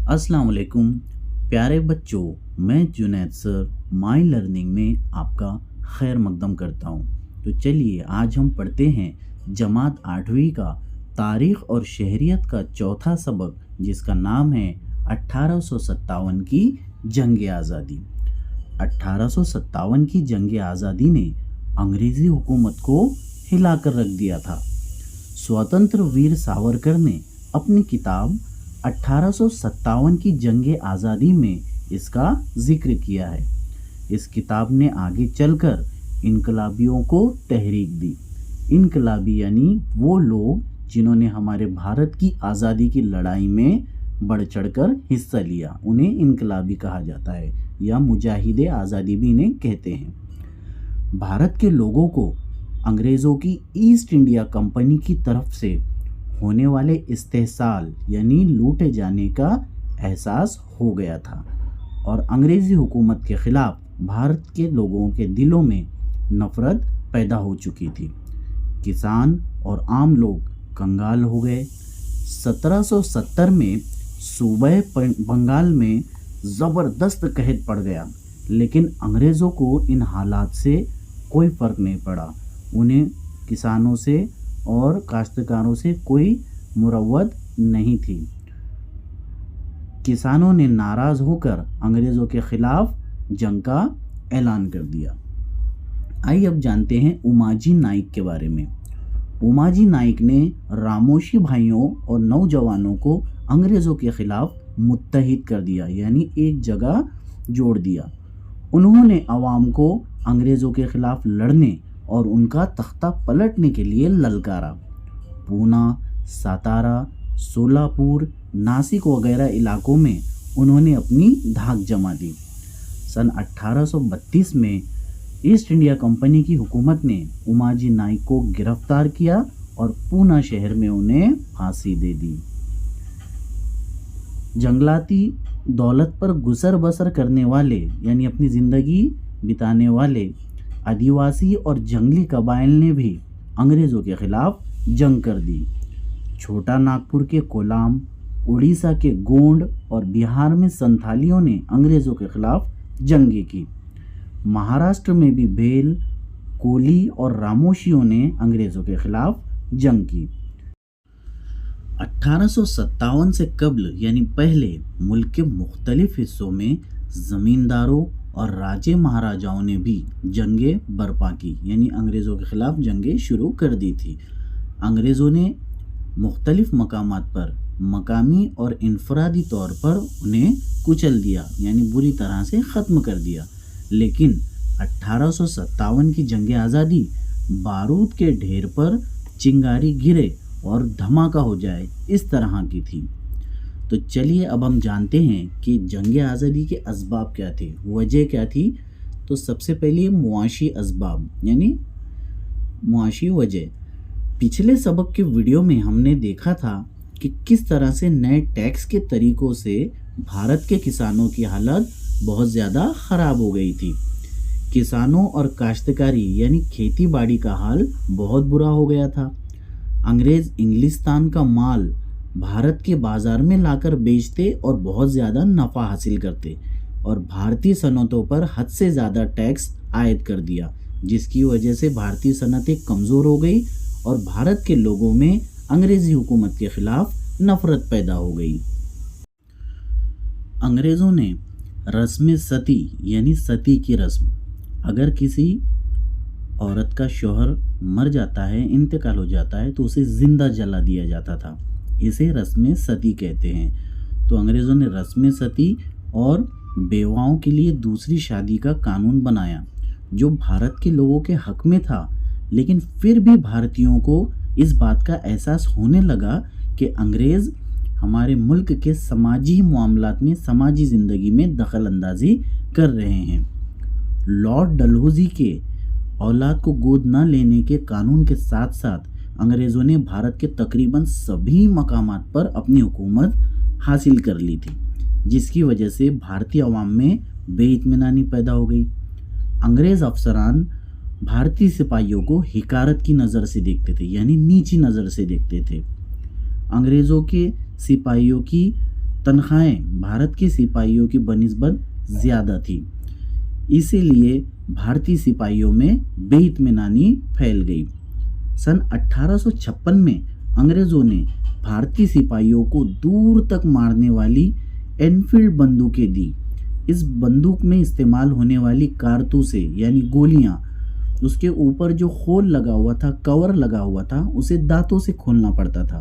अस्सलाम वालेकुम प्यारे बच्चों। मैं जुनैद सर माई लर्निंग में आपका खैर मकदम करता हूँ। तो चलिए आज हम पढ़ते हैं जमात 8वीं का तारीख़ और शहरियत का चौथा सबक, जिसका नाम है 1857 की जंग आज़ादी। 1857 की जंग आज़ादी ने अंग्रेज़ी हुकूमत को हिलाकर रख दिया था। स्वतंत्र वीर सावरकर ने अपनी किताब 1857 की जंग आज़ादी में इसका जिक्र किया है। इस किताब ने आगे चलकर इनकलाबियों को तहरीक दी। इनकलाबी यानी वो लोग जिन्होंने हमारे भारत की आज़ादी की लड़ाई में बढ़ चढ़कर हिस्सा लिया, उन्हें इनकलाबी कहा जाता है या मुजाहिदे आज़ादी भी इन्हें कहते हैं। भारत के लोगों को अंग्रेज़ों की ईस्ट इंडिया कंपनी की तरफ से होने वाले इस्तेहसाल यानी लूटे जाने का एहसास हो गया था और अंग्रेज़ी हुकूमत के ख़िलाफ़ भारत के लोगों के दिलों में नफ़रत पैदा हो चुकी थी। किसान और आम लोग कंगाल हो गए। 1770 में सूबे बंगाल में ज़बरदस्त कहत पड़ गया, लेकिन अंग्रेज़ों को इन हालात से कोई फ़र्क नहीं पड़ा। उन्हें किसानों से और काश्तकारों से कोई मुरव्वत नहीं थी। किसानों ने नाराज़ होकर अंग्रेज़ों के ख़िलाफ़ जंग का ऐलान कर दिया। आइए अब जानते हैं उमाजी नाइक के बारे में। उमाजी नाइक ने रामोशी भाइयों और नौजवानों को अंग्रेज़ों के ख़िलाफ़ मुत्तहिद कर दिया, यानी एक जगह जोड़ दिया। उन्होंने आवाम को अंग्रेज़ों के ख़िलाफ़ लड़ने और उनका तख्ता पलटने के लिए ललकारा। पूना, सातारा, सोलापुर, नासिक वगैरह इलाकों में उन्होंने अपनी धाक जमा दी। सन 1832 में ईस्ट इंडिया कंपनी की हुकूमत ने उमाजी नाइक को गिरफ्तार किया और पूना शहर में उन्हें फांसी दे दी। जंगलाती दौलत पर गुजर बसर करने वाले यानी अपनी ज़िंदगी बिताने वाले आदिवासी और जंगली कबाइल ने भी अंग्रेज़ों के ख़िलाफ़ जंग कर दी। छोटा नागपुर के कोलाम, उड़ीसा के गोंड और बिहार में संथालियों ने अंग्रेज़ों के ख़िलाफ़ जंगें की। महाराष्ट्र में भी भेल, कोली और रामोशियों ने अंग्रेज़ों के ख़िलाफ़ जंग की। 1857 से कब्ल यानी पहले मुल्क के मुख्तलिफ हिस्सों में ज़मींदारों और राजे महाराजाओं ने भी जंगें बर्पा की, यानी अंग्रेज़ों के ख़िलाफ़ जंगें शुरू कर दी थी। अंग्रेज़ों ने मुख्तलिफ मकामात पर मकामी और इनफरादी तौर पर उन्हें कुचल दिया, यानी बुरी तरह से ख़त्म कर दिया। लेकिन 1857 की जंग आज़ादी बारूद के ढेर पर चिंगारी गिरे और धमाका हो जाए, इस तरह की थी। तो चलिए अब हम जानते हैं कि जंग आज़ादी के असबाब क्या थे, वजह क्या थी। तो सबसे पहले मुआशी असबाब यानी मुआशी वजह। पिछले सबक के वीडियो में हमने देखा था कि किस तरह से नए टैक्स के तरीक़ों से भारत के किसानों की हालत बहुत ज़्यादा ख़राब हो गई थी। किसानों और काश्तकारी यानी खेती बाड़ी का हाल बहुत बुरा हो गया था। अंग्रेज़ इंग्लिस्तान का माल भारत के बाज़ार में लाकर बेचते और बहुत ज़्यादा नफ़ा हासिल करते और भारतीय सनतों पर हद से ज़्यादा टैक्स आयद कर दिया, जिसकी वजह से भारतीय सनतें कमज़ोर हो गई और भारत के लोगों में अंग्रेज़ी हुकूमत के ख़िलाफ़ नफ़रत पैदा हो गई। अंग्रेज़ों ने रस्म सती यानी सती की रस्म, अगर किसी औरत का शौहर मर जाता है, इंतकाल हो जाता है, तो उसे ज़िंदा जला दिया जाता था। इसे रस्म सती कहते हैं। तो अंग्रेज़ों ने रस्म सती और बेवाओं के लिए दूसरी शादी का कानून बनाया, जो भारत के लोगों के हक में था। लेकिन फिर भी भारतीयों को इस बात का एहसास होने लगा कि अंग्रेज़ हमारे मुल्क के समाजी मामलात में, समाजी ज़िंदगी में दखल अंदाजी कर रहे हैं। लॉर्ड डलहौज़ी के औलाद को गोद न लेने के कानून के साथ साथ अंग्रेज़ों ने भारत के तकरीबन सभी मकामात पर अपनी हुकूमत हासिल कर ली थी, जिसकी वजह से भारतीय अवाम में बेइत्मीनानी पैदा हो गई। अंग्रेज़ अफसरान भारतीय सिपाहियों को हिकारत की नज़र से देखते थे, यानी नीची नज़र से देखते थे। अंग्रेज़ों के सिपाहियों की तनख्वाहें भारत के सिपाहियों की बनिस्बत ज़्यादा थी, इसीलिए भारतीय सिपाहियों में बेइत्मीनानी फैल गई। सन 1856 में अंग्रेज़ों ने भारतीय सिपाहियों को दूर तक मारने वाली एनफील्ड बंदूकें दी। इस बंदूक में इस्तेमाल होने वाली कारतूसें यानी गोलियां, उसके ऊपर जो खोल लगा हुआ था, कवर लगा हुआ था, उसे दांतों से खोलना पड़ता था।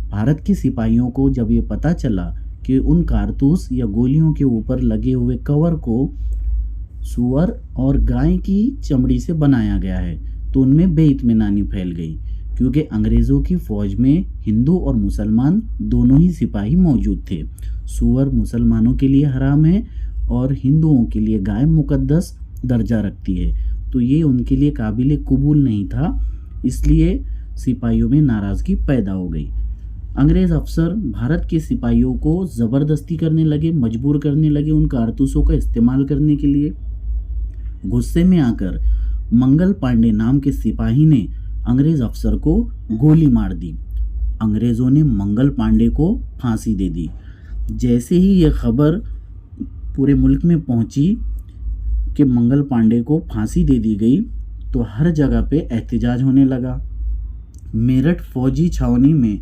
भारत के सिपाहियों को जब ये पता चला कि उन कारतूस या गोलियों के ऊपर लगे हुए कवर को सूअर और गाय की चमड़ी से बनाया गया है, तो उनमें बेइत्मीनानी फैल गई, क्योंकि अंग्रेज़ों की फ़ौज में हिंदू और मुसलमान दोनों ही सिपाही मौजूद थे। सूअर मुसलमानों के लिए हराम है और हिंदुओं के लिए गाय मुकद्दस दर्जा रखती है, तो ये उनके लिए काबिल कबूल नहीं था, इसलिए सिपाहियों में नाराज़गी पैदा हो गई। अंग्रेज़ अफसर भारत के सिपाहियों को ज़बरदस्ती करने लगे, मजबूर करने लगे उन कारतूसों का इस्तेमाल करने के लिए। गुस्से में आकर मंगल पांडे नाम के सिपाही ने अंग्रेज़ अफसर को गोली मार दी। अंग्रेज़ों ने मंगल पांडे को फांसी दे दी। जैसे ही ये खबर पूरे मुल्क में पहुंची कि मंगल पांडे को फांसी दे दी गई, तो हर जगह पे एहतजाज होने लगा। मेरठ फौजी छावनी में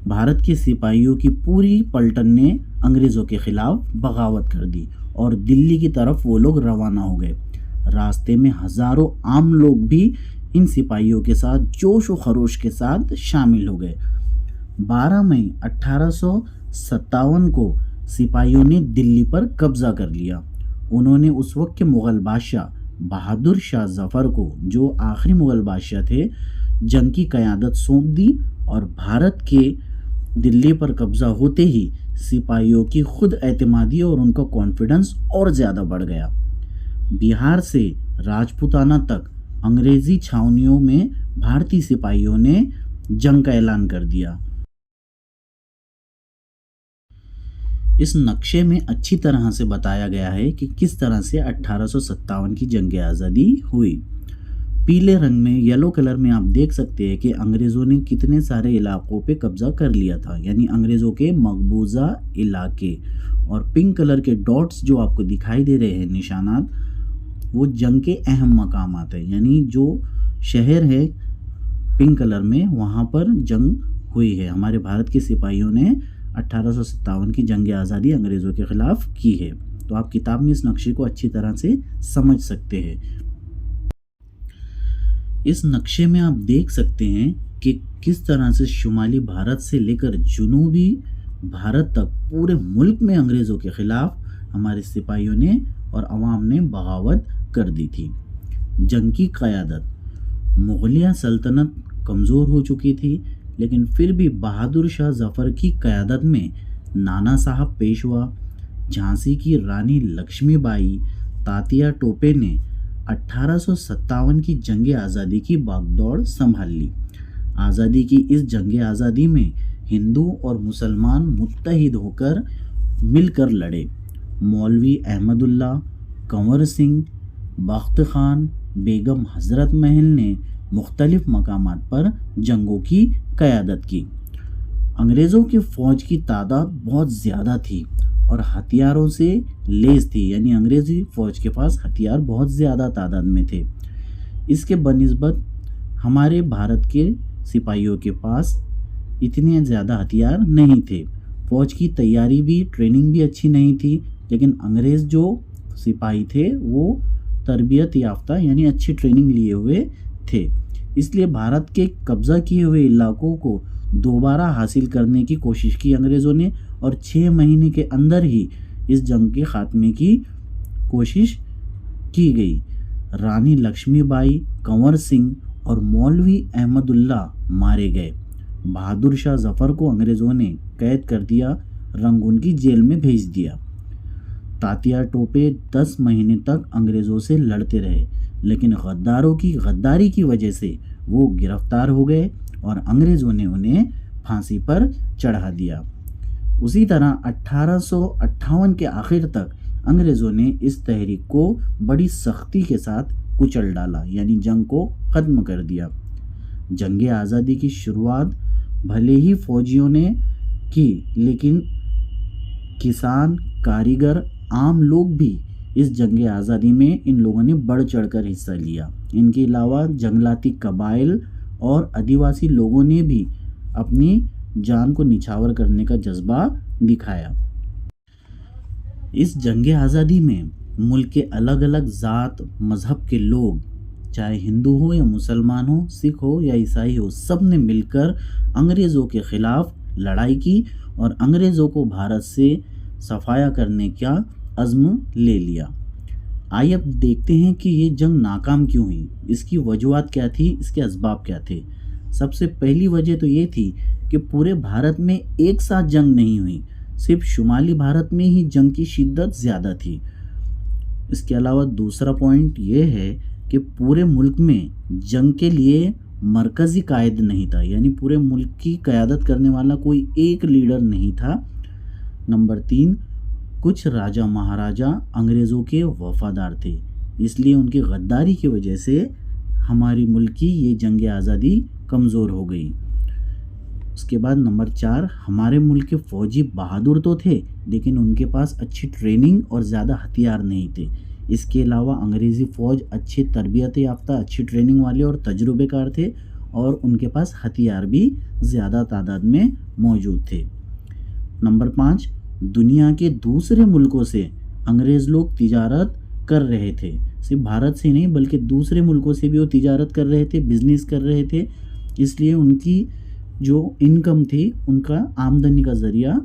भारत के सिपाहियों की पूरी पलटन ने अंग्रेज़ों के खिलाफ बगावत कर दी और दिल्ली की तरफ वो लोग रवाना हो गए। रास्ते में हज़ारों आम लोग भी इन सिपाहियों के साथ जोश व खरोश के साथ शामिल हो गए। 12 मई 1857 को सिपाहियों ने दिल्ली पर कब्ज़ा कर लिया। उन्होंने उस वक्त के मुग़ल बादशाह बहादुर शाह ज़फ़र को, जो आखिरी मुग़ल बादशाह थे, जंग की क़यादत सौंप दी और भारत के दिल्ली पर कब्ज़ा होते ही सिपाहियों की खुद एतमादी और उनका कॉन्फिडेंस और ज़्यादा बढ़ गया। बिहार से राजपूताना तक अंग्रेज़ी छावनियों में भारतीय सिपाहियों ने जंग का ऐलान कर दिया। इस नक्शे में अच्छी तरह से बताया गया है कि किस तरह से 1857 की जंग आज़ादी हुई। पीले रंग में, येलो कलर में आप देख सकते हैं कि अंग्रेज़ों ने कितने सारे इलाकों पे कब्ज़ा कर लिया था, यानी अंग्रेज़ों के मकबूजा इलाके। और पिंक कलर के डॉट्स जो आपको दिखाई दे रहे हैं, निशानात, वो जंग के अहम मकामात हैं, यानी जो शहर है पिंक कलर में, वहाँ पर जंग हुई है। हमारे भारत के सिपाहियों ने 1857 की जंग आज़ादी अंग्रेज़ों के ख़िलाफ़ की है। तो आप किताब में इस नक्शे को अच्छी तरह से समझ सकते हैं। इस नक्शे में आप देख सकते हैं कि किस तरह से शुमाली भारत से लेकर जनूबी भारत तक पूरे मुल्क में अंग्रेज़ों के ख़िलाफ़ हमारे सिपाहियों ने और अवाम ने बगावत कर दी थी। जंग की क़यादत, मुग़लिया सल्तनत कमज़ोर हो चुकी थी, लेकिन फिर भी बहादुर शाह ज़फ़र की क़यादत में नाना साहब पेशवा, झांसी की रानी लक्ष्मीबाई, तात्या टोपे ने 1857 की जंग आज़ादी की बागडोर संभाल ली। आज़ादी की इस जंग आज़ादी में हिंदू और मुसलमान मुत्तहिद होकर मिलकर लड़े। मौलवी अहमदुल्ला, कंवर सिंह, बख्त खान, बेगम हज़रत महल ने मुख्तलिफ मकामात पर जंगों की क़यादत की। अंग्रेज़ों की फ़ौज की तादाद बहुत ज़्यादा थी और हथियारों से लेस थी, यानी अंग्रेज़ी फ़ौज के पास हथियार बहुत ज़्यादा तादाद में थे। इसके बनिस्बत हमारे भारत के सिपाहियों के पास इतने ज़्यादा हथियार नहीं थे। फ़ौज की तैयारी भी, ट्रेनिंग भी अच्छी नहीं थी, लेकिन अंग्रेज़ जो सिपाही थे वो तरबियत याफ्ता, यानी अच्छी ट्रेनिंग लिए हुए थे। इसलिए भारत के कब्ज़ा किए हुए इलाकों को दोबारा हासिल करने की कोशिश की अंग्रेज़ों ने और 6 महीने के अंदर ही इस जंग के ख़ात्मे की कोशिश की गई। रानी लक्ष्मीबाई, कंवर सिंह और मौलवी अहमदुल्ला मारे गए। बहादुर शाह ज़फ़र को अंग्रेज़ों ने कैद कर दिया, रंगून की जेल में भेज दिया। तात्या टोपे 10 महीने तक अंग्रेज़ों से लड़ते रहे, लेकिन गद्दारों की गद्दारी की वजह से वो गिरफ्तार हो गए और अंग्रेज़ों ने उन्हें फांसी पर चढ़ा दिया। उसी तरह 1858 के आखिर तक अंग्रेज़ों ने इस तहरीक को बड़ी सख्ती के साथ कुचल डाला, यानी जंग को ख़त्म कर दिया। जंग आज़ादी की शुरुआत भले ही फ़ौजियों ने की, लेकिन किसान, कारीगर, आम लोग भी इस जंग आज़ादी में इन लोगों ने बढ़ चढ़कर हिस्सा लिया। इनके अलावा जंगलाती कबाइल और आदिवासी लोगों ने भी अपनी जान को निछावर करने का जज्बा दिखाया। इस जंग आज़ादी में मुल्क के अलग अलग ज़ात मज़हब के लोग, चाहे हिंदू हो या मुसलमान हो, सिख हो या ईसाई हो, सब ने मिलकर अंग्रेज़ों के ख़िलाफ़ लड़ाई की और अंग्रेज़ों को भारत से सफाया करने का अज़्म ले लिया। आइए अब देखते हैं कि ये जंग नाकाम क्यों हुई, इसकी वजूहात क्या थी, इसके असबाब क्या थे। सबसे पहली वजह तो ये थी कि पूरे भारत में एक साथ जंग नहीं हुई, सिर्फ शुमाली भारत में ही जंग की शिद्दत ज़्यादा थी। इसके अलावा दूसरा पॉइंट ये है कि पूरे मुल्क में जंग के लिए मरकज़ी कायद नहीं था, यानी पूरे मुल्क की क़यादत करने वाला कोई एक लीडर नहीं था। नंबर 3, कुछ राजा महाराजा अंग्रेज़ों के वफ़ादार थे, इसलिए उनकी गद्दारी की वजह से हमारी मुल्क की ये जंग आज़ादी कमज़ोर हो गई। उसके बाद नंबर 4, हमारे मुल्क के फ़ौजी बहादुर तो थे, लेकिन उनके पास अच्छी ट्रेनिंग और ज़्यादा हथियार नहीं थे। इसके अलावा अंग्रेज़ी फ़ौज अच्छी तरबियत याफ्ता, अच्छी ट्रेनिंग वाले और तजुर्बेकार थे और उनके पास हथियार भी ज़्यादा तादाद में मौजूद थे। नंबर 5, दुनिया के दूसरे मुल्कों से अंग्रेज़ लोग तिजारत कर रहे थे, सिर्फ भारत से नहीं बल्कि दूसरे मुल्कों से भी वो तिजारत कर रहे थे, बिज़नेस कर रहे थे, इसलिए उनकी जो इनकम थी, उनका आमदनी का ज़रिया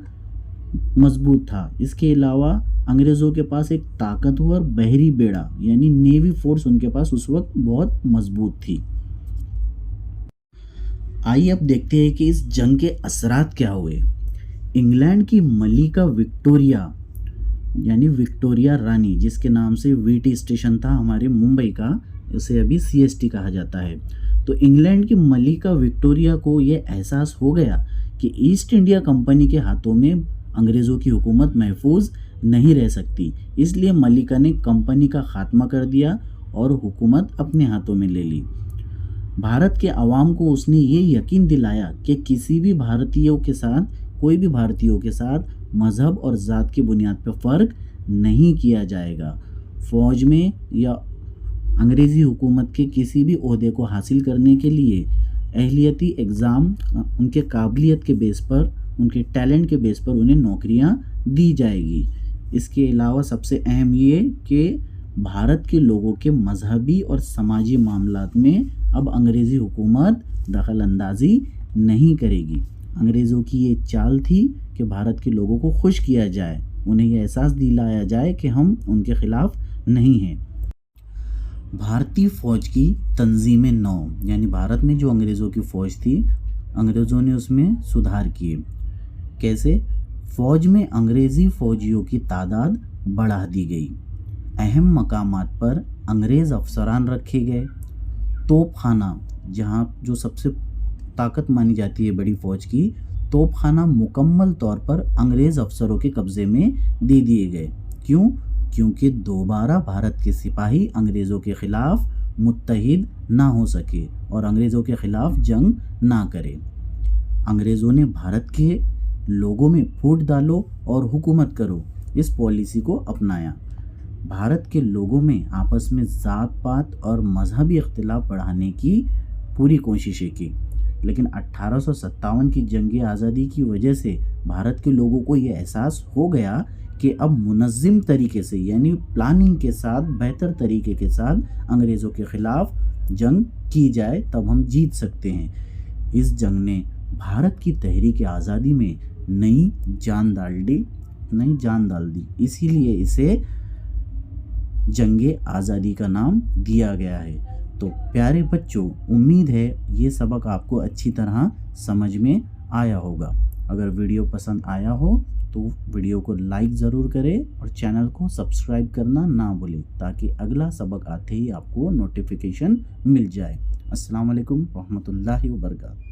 मजबूत था। इसके अलावा अंग्रेज़ों के पास एक ताकतवर बहरी बेड़ा यानी नेवी फोर्स उनके पास उस वक्त बहुत मजबूत थी। आइए अब देखते हैं कि इस जंग के असरात क्या हुए। इंग्लैंड की मलिका विक्टोरिया यानी विक्टोरिया रानी, जिसके नाम से वीटी स्टेशन था हमारे मुंबई का, उसे अभी CST कहा जाता है। तो इंग्लैंड की मलिका विक्टोरिया को ये एहसास हो गया कि ईस्ट इंडिया कंपनी के हाथों में अंग्रेज़ों की हुकूमत महफूज नहीं रह सकती, इसलिए मलिका ने कंपनी का खात्मा कर दिया और हुकूमत अपने हाथों में ले ली। भारत के अवाम को उसने ये यकीन दिलाया कि किसी भी भारतीयों के साथ, कोई भी भारतीयों के साथ मज़हब और ज़ात की बुनियाद पर फ़र्क नहीं किया जाएगा। फ़ौज में या अंग्रेज़ी हुकूमत के किसी भी ओहदे को हासिल करने के लिए अहलियती एग्ज़ाम, उनके काबिलियत के बेस पर, उनके टैलेंट के बेस पर उन्हें नौकरियां दी जाएगी। इसके अलावा सबसे अहम ये कि भारत के लोगों के मजहबी और समाजी मामलात में अब अंग्रेज़ी हुकूमत दखल अंदाज़ी नहीं करेगी। अंग्रेज़ों की ये चाल थी कि भारत के लोगों को खुश किया जाए, उन्हें यह एहसास दिलाया जाए कि हम उनके ख़िलाफ़ नहीं हैं। भारतीय फ़ौज की तंजीम नौ, यानी भारत में जो अंग्रेज़ों की फ़ौज थी, अंग्रेज़ों ने उसमें सुधार किए। कैसे? फ़ौज में अंग्रेज़ी फ़ौजियों की तादाद बढ़ा दी गई, अहम मकामात पर अंग्रेज़ अफसरान रखे गए, तोपखाना, जहाँ जो सबसे ताकत मानी जाती है बड़ी फ़ौज की, तोपखाना मुकम्मल तौर पर अंग्रेज़ अफसरों के कब्ज़े में दे दिए गए। क्यों? क्योंकि दोबारा भारत के सिपाही अंग्रेज़ों के ख़िलाफ़ मुत्तहिद ना हो सके और अंग्रेज़ों के ख़िलाफ़ जंग ना करे। अंग्रेज़ों ने भारत के लोगों में फूट डालो और हुकूमत करो, इस पॉलिसी को अपनाया। भारत के लोगों में आपस में ज़ात पात और मजहबी इख्तिलाफ बढ़ाने की पूरी कोशिशें की, लेकिन 1857 की जंग आज़ादी की वजह से भारत के लोगों को ये एहसास हो गया कि अब मुनज़्ज़म तरीके से, यानी प्लानिंग के साथ, बेहतर तरीके के साथ अंग्रेज़ों के ख़िलाफ़ जंग की जाए, तब हम जीत सकते हैं। इस जंग ने भारत की तहरीक आज़ादी में नई जान डाल दी, इसीलिए इसे जंग आज़ादी का नाम दिया गया है। तो प्यारे बच्चों, उम्मीद है ये सबक आपको अच्छी तरह समझ में आया होगा। अगर वीडियो पसंद आया हो तो वीडियो को लाइक ज़रूर करें और चैनल को सब्सक्राइब करना ना भूलें, ताकि अगला सबक आते ही आपको नोटिफिकेशन मिल जाए। अस्सलाम वालेकुम रहमतुल्लाहि व बरकातहू।